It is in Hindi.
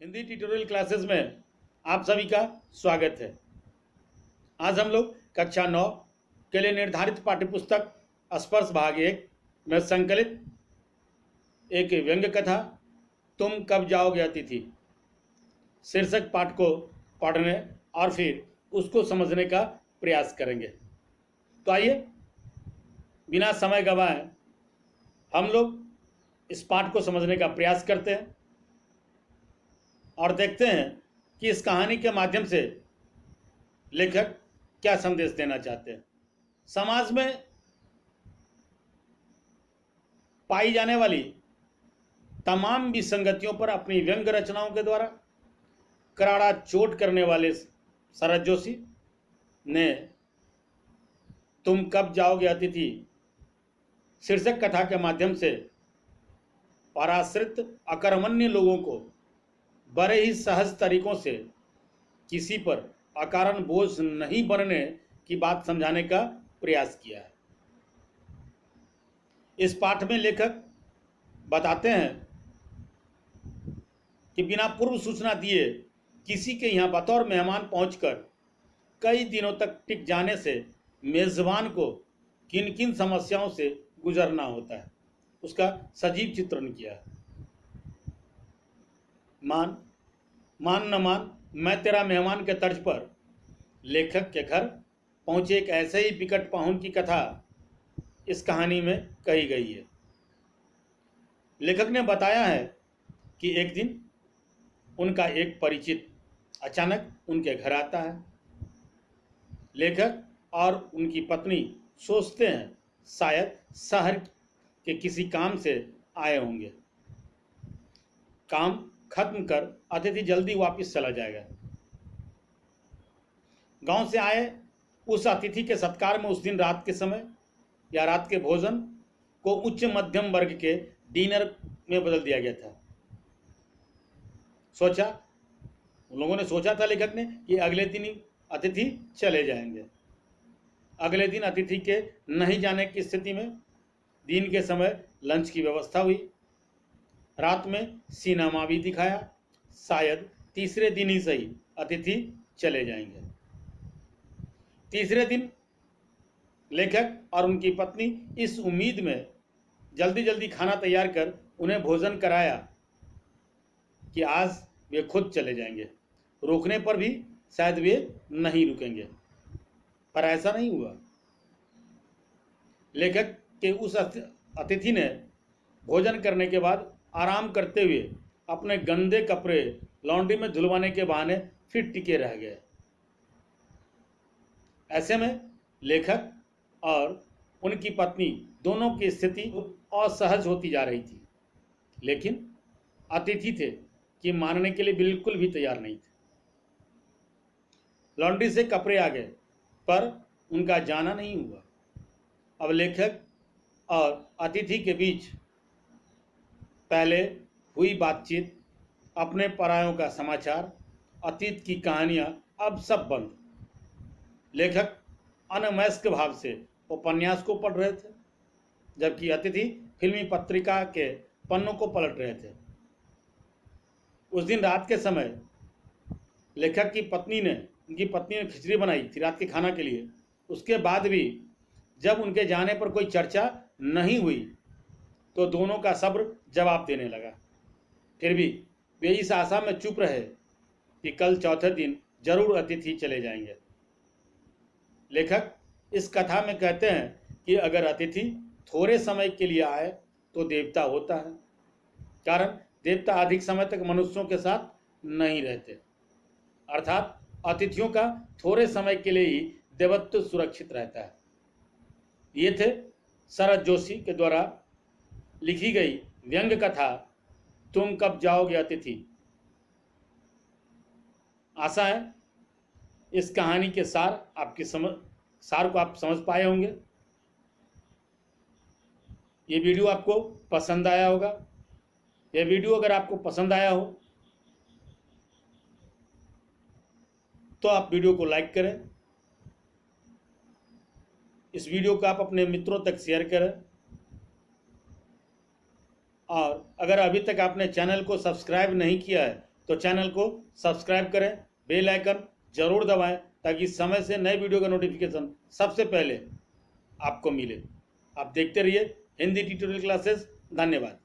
हिंदी ट्यूटोरियल क्लासेस में आप सभी का स्वागत है। आज हम लोग कक्षा 9 के लिए निर्धारित पाठ्यपुस्तक स्पर्श भाग 1 में संकलित एक व्यंग्य कथा तुम कब जाओगे अतिथि शीर्षक पाठ को पढ़ने और फिर उसको समझने का प्रयास करेंगे। तो आइए बिना समय गंवाए हम लोग इस पाठ को समझने का प्रयास करते हैं और देखते हैं कि इस कहानी के माध्यम से लेखक क्या संदेश देना चाहते हैं। समाज में पाई जाने वाली तमाम विसंगतियों पर अपनी व्यंग्य रचनाओं के द्वारा करारा चोट करने वाले शरद जोशी ने तुम कब जाओगे अतिथि शीर्षक कथा के माध्यम से पराश्रित अकर्मण्य लोगों को बड़े ही सहज तरीकों से किसी पर अकारण बोझ नहीं बनने की बात समझाने का प्रयास किया है। इस पाठ में लेखक बताते हैं कि बिना पूर्व सूचना दिए किसी के यहाँ बतौर मेहमान पहुंचकर कई दिनों तक टिक जाने से मेजबान को किन किन समस्याओं से गुजरना होता है, उसका सजीव चित्रण किया है। मान न मान मैं तेरा मेहमान के तर्ज पर लेखक के घर पहुंचे एक ऐसे ही विकट पाहुन की कथा इस कहानी में कही गई है। लेखक ने बताया है कि एक दिन उनका एक परिचित अचानक उनके घर आता है। लेखक और उनकी पत्नी सोचते हैं शायद शहर के किसी काम से आए होंगे। काम खत्म कर अतिथि जल्दी वापस चला जाएगा। गांव से आए उस अतिथि के सत्कार में उस दिन रात के समय या रात के भोजन को उच्च मध्यम वर्ग के डिनर में बदल दिया गया था। उन लोगों ने सोचा था लेखक ने कि अगले दिन ही अतिथि चले जाएंगे। अगले दिन अतिथि के नहीं जाने की स्थिति में दिन के समय लंच की व्यवस्था हुई। रात में सिनेमा भी दिखाया। शायद तीसरे दिन ही सही अतिथि चले जाएंगे। तीसरे दिन लेखक और उनकी पत्नी इस उम्मीद में जल्दी जल्दी खाना तैयार कर उन्हें भोजन कराया कि आज वे खुद चले जाएंगे। रोकने पर भी शायद वे नहीं रुकेंगे, पर ऐसा नहीं हुआ। लेखक के उस अतिथि ने भोजन करने के बाद आराम करते हुए अपने गंदे कपड़े लॉन्ड्री में धुलवाने के बहाने फिर टिके रह गए। ऐसे में लेखक और उनकी पत्नी दोनों की स्थिति असहज होती जा रही थी, लेकिन अतिथि थे कि मानने के लिए बिल्कुल भी तैयार नहीं थे। लॉन्ड्री से कपड़े आ गए पर उनका जाना नहीं हुआ। अब लेखक और अतिथि के बीच पहले हुई बातचीत, अपने परायों का समाचार, अतीत की कहानियां अब सब बंद। लेखक अनमनस्क भाव से उपन्यास को पढ़ रहे थे, जबकि अतिथि फिल्मी पत्रिका के पन्नों को पलट रहे थे। उस दिन रात के समय लेखक की उनकी पत्नी ने खिचड़ी बनाई थी रात के खाना के लिए। उसके बाद भी जब उनके जाने पर कोई चर्चा नहीं हुई तो दोनों का सब्र जवाब देने लगा। फिर भी वे इस आशा में चुप रहे कि कल चौथे दिन जरूर अतिथि चले जाएंगे। लेखक इस कथा में कहते हैं कि अगर अतिथि थोड़े समय के लिए आए तो देवता होता है, कारण देवता अधिक समय तक मनुष्यों के साथ नहीं रहते। अर्थात अतिथियों का थोड़े समय के लिए ही देवत्व सुरक्षित रहता है। ये थे शरद जोशी के द्वारा लिखी गई व्यंग्य कथा तुम कब जाओगे अतिथि। आशा है इस कहानी के सार को आप समझ पाए होंगे। ये वीडियो आपको पसंद आया होगा। यह वीडियो अगर आपको पसंद आया हो तो आप वीडियो को लाइक करें। इस वीडियो को आप अपने मित्रों तक शेयर करें और अगर अभी तक आपने चैनल को सब्सक्राइब नहीं किया है तो चैनल को सब्सक्राइब करें, बेल आइकन जरूर दबाएं ताकि समय से नए वीडियो का नोटिफिकेशन सबसे पहले आपको मिले। आप देखते रहिए हिंदी ट्यूटोरियल क्लासेस। धन्यवाद।